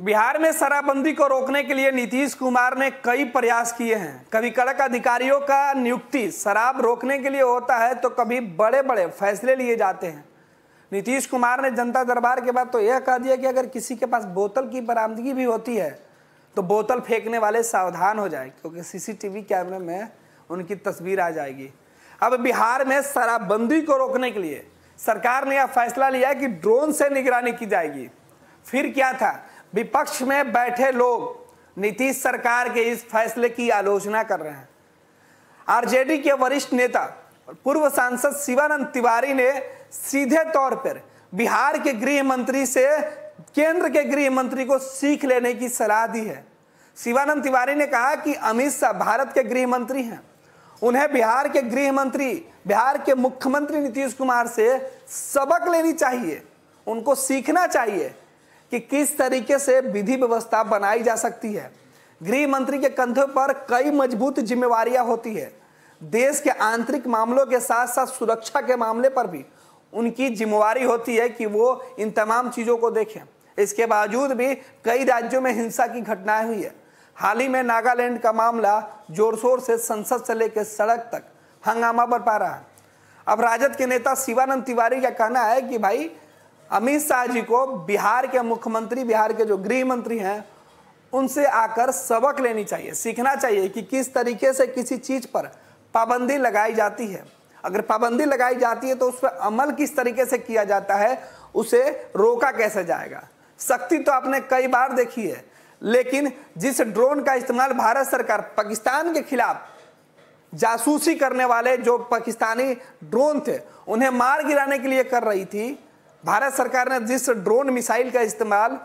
बिहार में शराबबंदी को रोकने के लिए नीतीश कुमार ने कई प्रयास किए हैं। कभी कड़क अधिकारियों का नियुक्ति शराब रोकने के लिए होता है तो कभी बड़े बड़े फैसले लिए जाते हैं। नीतीश कुमार ने जनता दरबार के बाद तो यह कह दिया कि अगर किसी के पास बोतल की बरामदगी भी होती है तो बोतल फेंकने वाले सावधान हो जाए, क्योंकि सीसीटीवी कैमरे में उनकी तस्वीर आ जाएगी। अब बिहार में शराबबंदी को रोकने के लिए सरकार ने यह फैसला लिया कि ड्रोन से निगरानी की जाएगी। फिर क्या था, विपक्ष में बैठे लोग नीतीश सरकार के इस फैसले की आलोचना कर रहे हैं। आरजेडी के वरिष्ठ नेता और पूर्व सांसद शिवानंद तिवारी ने सीधे तौर पर बिहार के गृह मंत्री से केंद्र के गृह मंत्री को सीख लेने की सलाह दी है। शिवानंद तिवारी ने कहा कि अमित शाह भारत के गृह मंत्री हैं, उन्हें बिहार के गृह मंत्री, बिहार के मुख्यमंत्री नीतीश कुमार से सबक लेनी चाहिए। उनको सीखना चाहिए कि किस तरीके से विधि व्यवस्था बनाई जा सकती है। गृह मंत्री के कंधों पर कई मजबूत जिम्मेवारियां होती है। देश के आंतरिक मामलों के साथ साथ सुरक्षा के मामले पर भी उनकी जिम्मेवारी होती है कि वो इन तमाम चीज़ों को देखें। इसके बावजूद भी कई राज्यों में हिंसा की घटनाएं हुई है। हाल ही में नागालैंड का मामला जोर शोर से संसद से लेकर सड़क तक हंगामा बरपा रहा है। अब राजद के नेता शिवानंद तिवारी का कहना है कि भाई अमित शाह जी को बिहार के मुख्यमंत्री, बिहार के जो गृह मंत्री हैं, उनसे आकर सबक लेनी चाहिए, सीखना चाहिए कि किस तरीके से किसी चीज़ पर पाबंदी लगाई जाती है। अगर पाबंदी लगाई जाती है तो उस पर अमल किस तरीके से किया जाता है, उसे रोका कैसे जाएगा। सख्ती तो आपने कई बार देखी है, लेकिन जिस ड्रोन का इस्तेमाल भारत सरकार पाकिस्तान के खिलाफ जासूसी करने वाले जो पाकिस्तानी ड्रोन थे उन्हें मार गिराने के लिए कर रही थी, भारत सरकार ने जिस ड्रोन मिसाइल का इस्तेमाल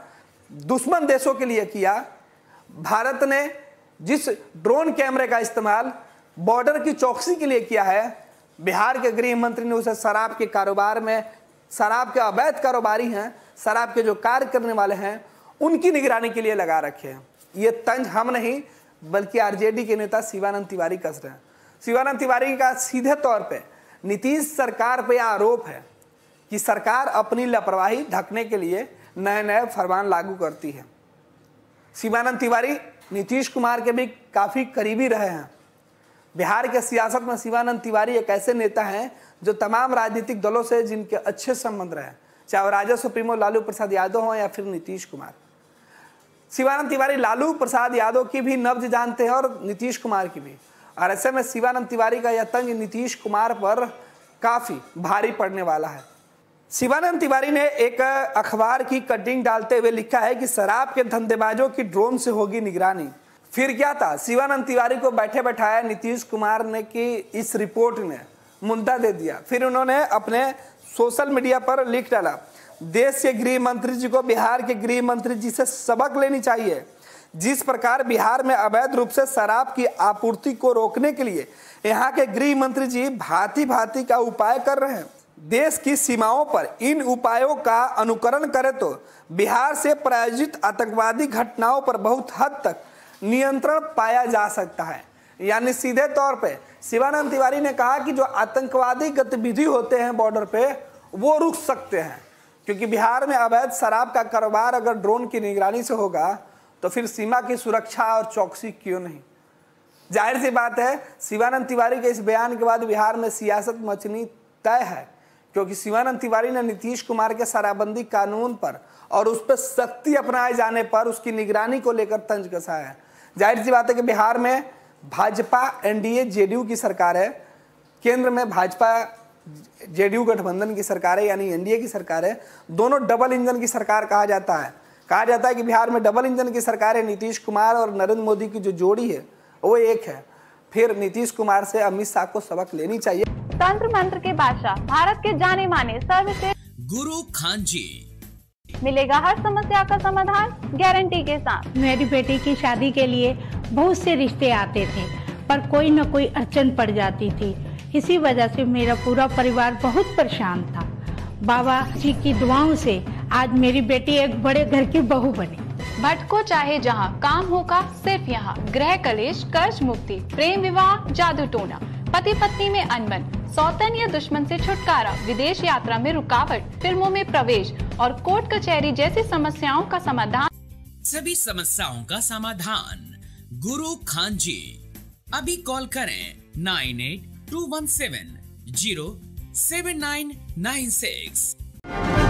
दुश्मन देशों के लिए किया, भारत ने जिस ड्रोन कैमरे का इस्तेमाल बॉर्डर की चौकसी के लिए किया है, बिहार के गृह मंत्री ने उसे शराब के कारोबार में, शराब के अवैध कारोबारी हैं, शराब के जो कार्य करने वाले हैं, उनकी निगरानी के लिए लगा रखे हैं। ये तंज हम नहीं बल्कि आरजेडी के नेता शिवानंद तिवारी कस रहे हैं। शिवानंद तिवारी का सीधे तौर पे नीतीश सरकार पे आरोप है कि सरकार अपनी लापरवाही ढकने के लिए नए नए फरमान लागू करती है। शिवानंद तिवारी नीतीश कुमार के भी काफ़ी करीबी रहे हैं। बिहार के सियासत में शिवानंद तिवारी एक ऐसे नेता हैं जो तमाम राजनीतिक दलों से जिनके अच्छे संबंध रहे, चाहे राजद सुप्रीमो लालू प्रसाद यादव हों या फिर नीतीश कुमार। शिवानंद तिवारी लालू प्रसाद यादव की भी नब्ज जानते हैं और नीतीश कुमार की भी, और ऐसे में शिवानंद तिवारी का यह तंज नीतीश कुमार पर काफ़ी भारी पड़ने वाला है। शिवानंद तिवारी ने एक अखबार की कटिंग डालते हुए लिखा है कि शराब के धंधेबाजों की ड्रोन से होगी निगरानी। फिर क्या था, शिवानंद तिवारी को बैठे बैठाया नीतीश कुमार ने कि इस रिपोर्ट ने मुद्दा दे दिया। फिर उन्होंने अपने सोशल मीडिया पर लिख डाला, देश के गृह मंत्री जी को बिहार के गृह मंत्री जी से सबक लेनी चाहिए। जिस प्रकार बिहार में अवैध रूप से शराब की आपूर्ति को रोकने के लिए यहाँ के गृह मंत्री जी भांति भांति का उपाय कर रहे हैं, देश की सीमाओं पर इन उपायों का अनुकरण करें तो बिहार से प्रायोजित आतंकवादी घटनाओं पर बहुत हद तक नियंत्रण पाया जा सकता है। यानी सीधे तौर पे शिवानंद तिवारी ने कहा कि जो आतंकवादी गतिविधि होते हैं बॉर्डर पे वो रुक सकते हैं, क्योंकि बिहार में अवैध शराब का कारोबार अगर ड्रोन की निगरानी से होगा तो फिर सीमा की सुरक्षा और चौकसी क्यों नहीं। जाहिर सी बात है, शिवानंद तिवारी के इस बयान के बाद बिहार में सियासत मचनी तय है, क्योंकि शिवानंद तिवारी ने नीतीश कुमार के शराबबंदी कानून पर और उस पर सख्ती अपनाए जाने पर उसकी निगरानी को लेकर तंज कसा है। जाहिर सी बात है कि बिहार में भाजपा एनडीए जेडीयू की सरकार है, केंद्र में भाजपा जेडीयू गठबंधन की सरकार है, यानी एनडीए की सरकार है। दोनों डबल इंजन की सरकार कहा जाता है। कहा जाता है कि बिहार में डबल इंजन की सरकार है। नीतीश कुमार और नरेंद्र मोदी की जो जोड़ी है वो एक है। फिर नीतीश कुमार से अमित शाह को सबक लेनी चाहिए। तंत्र मंत्र के बादशाह, भारत के जाने माने सर्वश्रेष्ठ गुरु खान जी, मिलेगा हर समस्या का समाधान गारंटी के साथ। मेरी बेटी की शादी के लिए बहुत से रिश्ते आते थे, पर कोई न कोई अड़चन पड़ जाती थी। इसी वजह से मेरा पूरा परिवार बहुत परेशान था। बाबा जी की दुआओं से आज मेरी बेटी एक बड़े घर की बहू बनी। भटको चाहे जहां, काम होगा सिर्फ यहाँ। गृह कलेश, कर्ज मुक्ति, प्रेम विवाह, जादू टोना, पति पत्नी में अनबन, सौतन या दुश्मन से छुटकारा, विदेश यात्रा में रुकावट, फिल्मों में प्रवेश और कोर्ट कचहरी जैसी समस्याओं का समाधान सभी समस्याओं का समाधान गुरु खान जी। अभी कॉल करें 9821707996।